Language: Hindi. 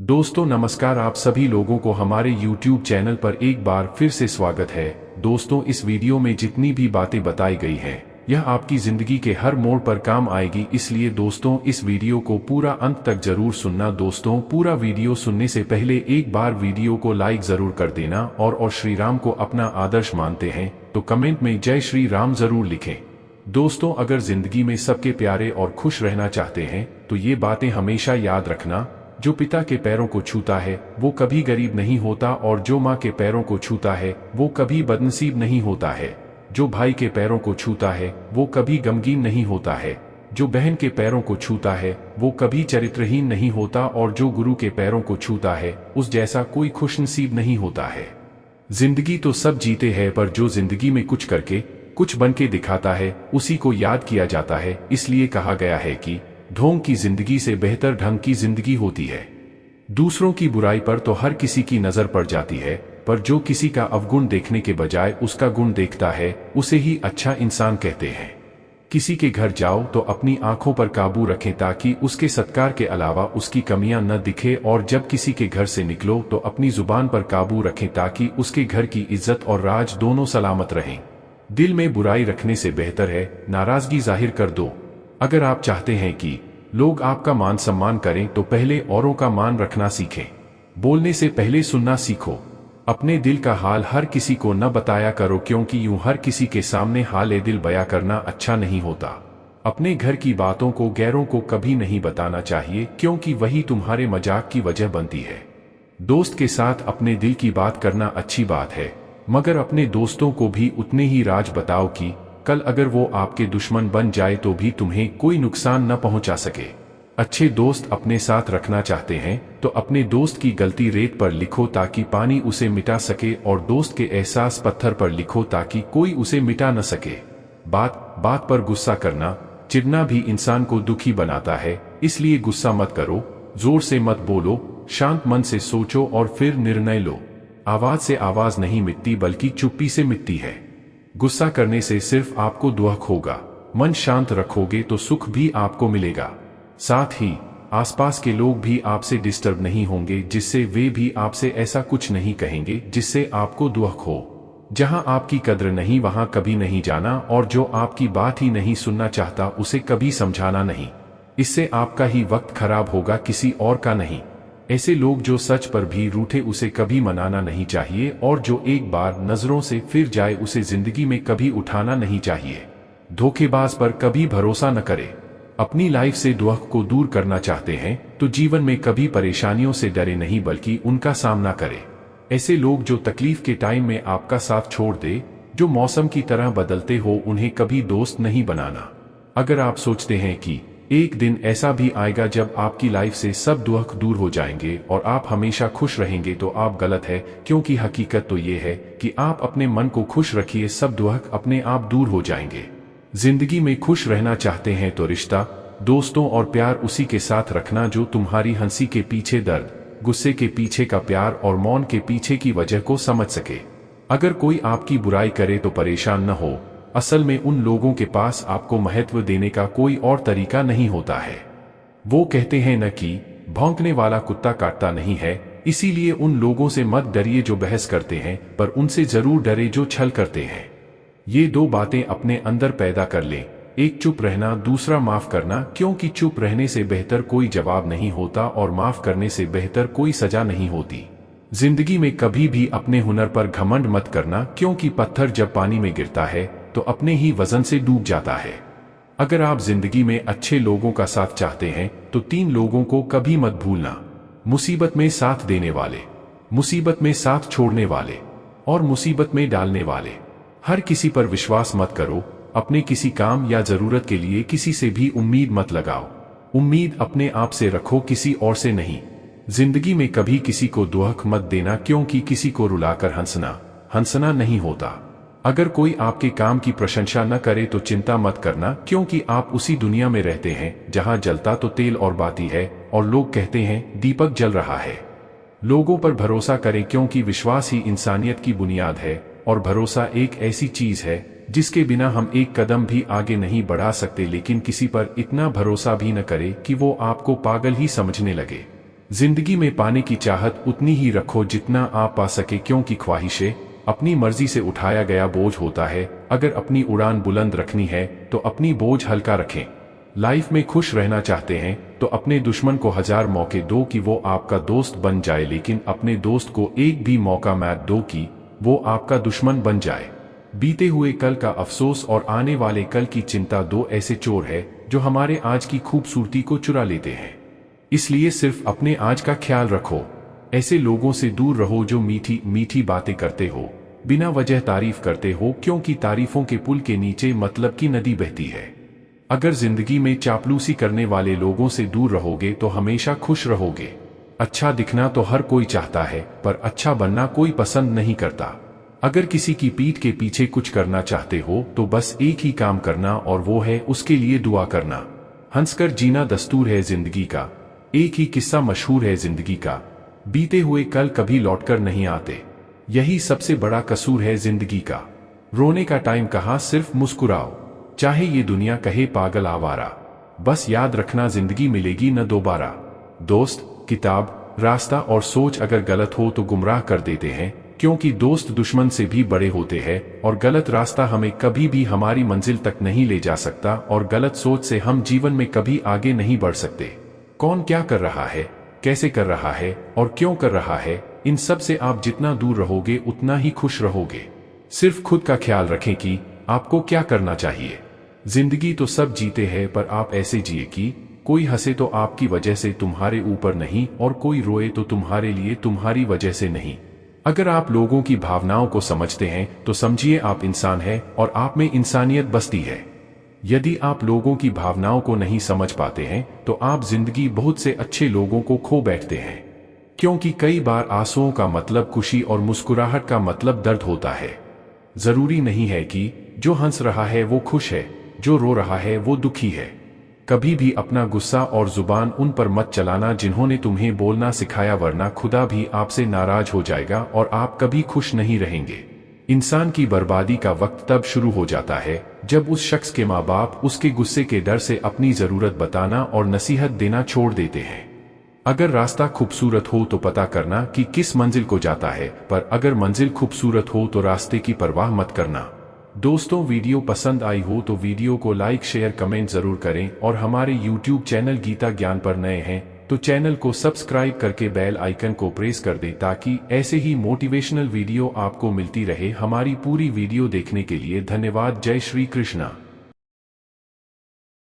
दोस्तों नमस्कार, आप सभी लोगों को हमारे YouTube चैनल पर एक बार फिर से स्वागत है। दोस्तों इस वीडियो में जितनी भी बातें बताई गई हैं यह आपकी जिंदगी के हर मोड़ पर काम आएगी, इसलिए दोस्तों इस वीडियो को पूरा अंत तक जरूर सुनना। दोस्तों पूरा वीडियो सुनने से पहले एक बार वीडियो को लाइक जरूर कर देना और श्री राम को अपना आदर्श मानते हैं तो कमेंट में जय श्री राम जरूर लिखें। दोस्तों अगर जिंदगी में सबके प्यारे और खुश रहना चाहते हैं तो ये बातें हमेशा याद रखना। जो पिता के पैरों को छूता है वो कभी गरीब नहीं होता, और जो माँ के पैरों को छूता है वो कभी बदनसीब नहीं होता है। जो भाई के पैरों को छूता है वो कभी गमगीन नहीं होता है। जो बहन के पैरों को छूता है वो कभी चरित्रहीन नहीं होता, और जो गुरु के पैरों को छूता है उस जैसा कोई खुशनसीब नहीं होता है। जिंदगी तो सब जीते हैं, पर जो जिंदगी में कुछ करके कुछ बन के दिखाता है उसी को याद किया जाता है। इसलिए कहा गया है कि ढोंग की जिंदगी से बेहतर ढंग की जिंदगी होती है। दूसरों की बुराई पर तो हर किसी की नजर पड़ जाती है, पर जो किसी का अवगुण देखने के बजाय उसका गुण देखता है उसे ही अच्छा इंसान कहते हैं। किसी के घर जाओ तो अपनी आंखों पर काबू रखें ताकि उसके सत्कार के अलावा उसकी कमियां न दिखे, और जब किसी के घर से निकलो तो अपनी जुबान पर काबू रखें ताकि उसके घर की इज्जत और राज दोनों सलामत रहें। दिल में बुराई रखने से बेहतर है नाराजगी जाहिर कर दो। अगर आप चाहते हैं कि लोग आपका मान सम्मान करें तो पहले औरों का मान रखना सीखें। बोलने से पहले सुनना सीखो। अपने दिल का हाल हर किसी को न बताया करो, क्योंकि यूं हर किसी के सामने हाल दिल बयां करना अच्छा नहीं होता। अपने घर की बातों को गैरों को कभी नहीं बताना चाहिए, क्योंकि वही तुम्हारे मजाक की वजह बनती है। दोस्त के साथ अपने दिल की बात करना अच्छी बात है, मगर अपने दोस्तों को भी उतने ही राज बताओ कि कल अगर वो आपके दुश्मन बन जाए तो भी तुम्हें कोई नुकसान न पहुंचा सके। अच्छे दोस्त अपने साथ रखना चाहते हैं तो अपने दोस्त की गलती रेत पर लिखो ताकि पानी उसे मिटा सके, और दोस्त के एहसास पत्थर पर लिखो ताकि कोई उसे मिटा न सके। बात बात पर गुस्सा करना चिढ़ना भी इंसान को दुखी बनाता है, इसलिए गुस्सा मत करो, जोर से मत बोलो, शांत मन से सोचो और फिर निर्णय लो। आवाज से आवाज नहीं मिटती बल्कि चुप्पी से मिटती है। गुस्सा करने से सिर्फ आपको दुख होगा। मन शांत रखोगे तो सुख भी आपको मिलेगा। साथ ही आसपास के लोग भी आपसे डिस्टर्ब नहीं होंगे, जिससे वे भी आपसे ऐसा कुछ नहीं कहेंगे जिससे आपको दुख हो। जहां आपकी कद्र नहीं वहां कभी नहीं जाना, और जो आपकी बात ही नहीं सुनना चाहता उसे कभी समझाना नहीं। इससे आपका ही वक्त खराब होगा, किसी और का नहीं। ऐसे लोग जो सच पर भी रूठे उसे कभी मनाना नहीं चाहिए, और जो एक बार नजरों से फिर जाए उसे जिंदगी में कभी उठाना नहीं चाहिए। धोखेबाज पर कभी भरोसा न करे। अपनी लाइफ से दुख को दूर करना चाहते हैं तो जीवन में कभी परेशानियों से डरे नहीं बल्कि उनका सामना करें। ऐसे लोग जो तकलीफ के टाइम में आपका साथ छोड़ दे, जो मौसम की तरह बदलते हो, उन्हें कभी दोस्त नहीं बनाना। अगर आप सोचते हैं कि एक दिन ऐसा भी आएगा जब आपकी लाइफ से सब दुख दूर हो जाएंगे और आप हमेशा खुश रहेंगे, तो आप गलत है, क्योंकि हकीकत तो ये है कि आप अपने मन को खुश रखिए, सब दुख अपने आप दूर हो जाएंगे। जिंदगी में खुश रहना चाहते हैं तो रिश्ता, दोस्तों और प्यार उसी के साथ रखना जो तुम्हारी हंसी के पीछे दर्द, गुस्से के पीछे का प्यार और मौन के पीछे की वजह को समझ सके। अगर कोई आपकी बुराई करे तो परेशान न हो, असल में उन लोगों के पास आपको महत्व देने का कोई और तरीका नहीं होता है। वो कहते हैं न कि भौंकने वाला कुत्ता काटता नहीं है, इसीलिए उन लोगों से मत डरिए जो बहस करते हैं, पर उनसे जरूर डरे जो छल करते हैं। ये दो बातें अपने अंदर पैदा कर लें, एक चुप रहना, दूसरा माफ करना, क्योंकि चुप रहने से बेहतर कोई जवाब नहीं होता और माफ करने से बेहतर कोई सजा नहीं होती। जिंदगी में कभी भी अपने हुनर पर घमंड मत करना, क्योंकि पत्थर जब पानी में गिरता है तो अपने ही वजन से डूब जाता है। अगर आप जिंदगी में अच्छे लोगों का साथ चाहते हैं तो 3 लोगों को कभी मत भूलना: मुसीबत में साथ देने वाले, मुसीबत में साथ छोड़ने वाले और मुसीबत में डालने वाले। हर किसी पर विश्वास मत करो। अपने किसी काम या जरूरत के लिए किसी से भी उम्मीद मत लगाओ। उम्मीद अपने आप से रखो, किसी और से नहीं। जिंदगी में कभी किसी को दुख मत देना, क्योंकि किसी को रुलाकर हंसना नहीं होता। अगर कोई आपके काम की प्रशंसा न करे तो चिंता मत करना, क्योंकि आप उसी दुनिया में रहते हैं जहां जलता तो तेल और बाती है और लोग कहते हैं दीपक जल रहा है। लोगों पर भरोसा करें, क्योंकि विश्वास ही इंसानियत की बुनियाद है, और भरोसा एक ऐसी चीज है जिसके बिना हम एक कदम भी आगे नहीं बढ़ा सकते। लेकिन किसी पर इतना भरोसा भी न करें कि वो आपको पागल ही समझने लगे। जिंदगी में पाने की चाहत उतनी ही रखो जितना आप पा सके, क्योंकि ख्वाहिशें अपनी मर्जी से उठाया गया बोझ होता है। अगर अपनी उड़ान बुलंद रखनी है तो अपनी बोझ हल्का रखें। लाइफ में खुश रहना चाहते हैं तो अपने दुश्मन को 1000 मौके दो कि वो आपका दोस्त बन जाए, लेकिन अपने दोस्त को एक भी मौका मत दो कि वो आपका दुश्मन बन जाए। बीते हुए कल का अफसोस और आने वाले कल की चिंता दो ऐसे चोर है जो हमारे आज की खूबसूरती को चुरा लेते हैं। इसलिए सिर्फ अपने आज का ख्याल रखो। ऐसे लोगों से दूर रहो जो मीठी मीठी बातें करते हो, बिना वजह तारीफ करते हो, क्योंकि तारीफों के पुल के नीचे मतलब की नदी बहती है। अगर जिंदगी में चापलूसी करने वाले लोगों से दूर रहोगे तो हमेशा खुश रहोगे। अच्छा दिखना तो हर कोई चाहता है, पर अच्छा बनना कोई पसंद नहीं करता। अगर किसी की पीठ के पीछे कुछ करना चाहते हो तो बस एक ही काम करना, और वो है उसके लिए दुआ करना। हंसकर जीना दस्तूर है जिंदगी का। एक ही किस्सा मशहूर है जिंदगी का, बीते हुए कल कभी लौटकर नहीं आते। यही सबसे बड़ा कसूर है जिंदगी का। रोने का टाइम कहाँ, सिर्फ मुस्कुराओ, चाहे ये दुनिया कहे पागल आवारा। बस याद रखना जिंदगी मिलेगी न दोबारा। दोस्त, किताब, रास्ता और सोच अगर गलत हो तो गुमराह कर देते हैं, क्योंकि दोस्त दुश्मन से भी बड़े होते हैं। और गलत रास्ता हमें कभी भी हमारी मंजिल तक नहीं ले जा सकता, और गलत सोच से हम जीवन में कभी आगे नहीं बढ़ सकते। कौन क्या कर रहा है, कैसे कर रहा है और क्यों कर रहा है, इन सब से आप जितना दूर रहोगे उतना ही खुश रहोगे। सिर्फ खुद का ख्याल रखें कि आपको क्या करना चाहिए। जिंदगी तो सब जीते हैं, पर आप ऐसे जिए कि कोई हंसे तो आपकी वजह से तुम्हारे ऊपर नहीं, और कोई रोए तो तुम्हारे लिए तुम्हारी वजह से नहीं। अगर आप लोगों की भावनाओं को समझते हैं तो समझिए आप इंसान हैं और आप में इंसानियत बसती है। यदि आप लोगों की भावनाओं को नहीं समझ पाते हैं तो आप जिंदगी बहुत से अच्छे लोगों को खो बैठते हैं, क्योंकि कई बार आंसुओं का मतलब खुशी और मुस्कुराहट का मतलब दर्द होता है। जरूरी नहीं है कि जो हंस रहा है वो खुश है, जो रो रहा है वो दुखी है। कभी भी अपना गुस्सा और जुबान उन पर मत चलाना जिन्होंने तुम्हें बोलना सिखाया, वरना खुदा भी आपसे नाराज हो जाएगा और आप कभी खुश नहीं रहेंगे। इंसान की बर्बादी का वक्त तब शुरू हो जाता है जब उस शख्स के माँ बाप उसके गुस्से के डर से अपनी जरूरत बताना और नसीहत देना छोड़ देते हैं। अगर रास्ता खूबसूरत हो तो पता करना कि किस मंजिल को जाता है, पर अगर मंजिल खूबसूरत हो तो रास्ते की परवाह मत करना। दोस्तों, वीडियो पसंद आई हो तो वीडियो को लाइक, शेयर, कमेंट जरूर करें, और हमारे YouTube चैनल गीता ज्ञान पर नए हैं तो चैनल को सब्सक्राइब करके बेल आइकन को प्रेस कर दें, ताकि ऐसे ही मोटिवेशनल वीडियो आपको मिलती रहे। हमारी पूरी वीडियो देखने के लिए धन्यवाद। जय श्री कृष्णा।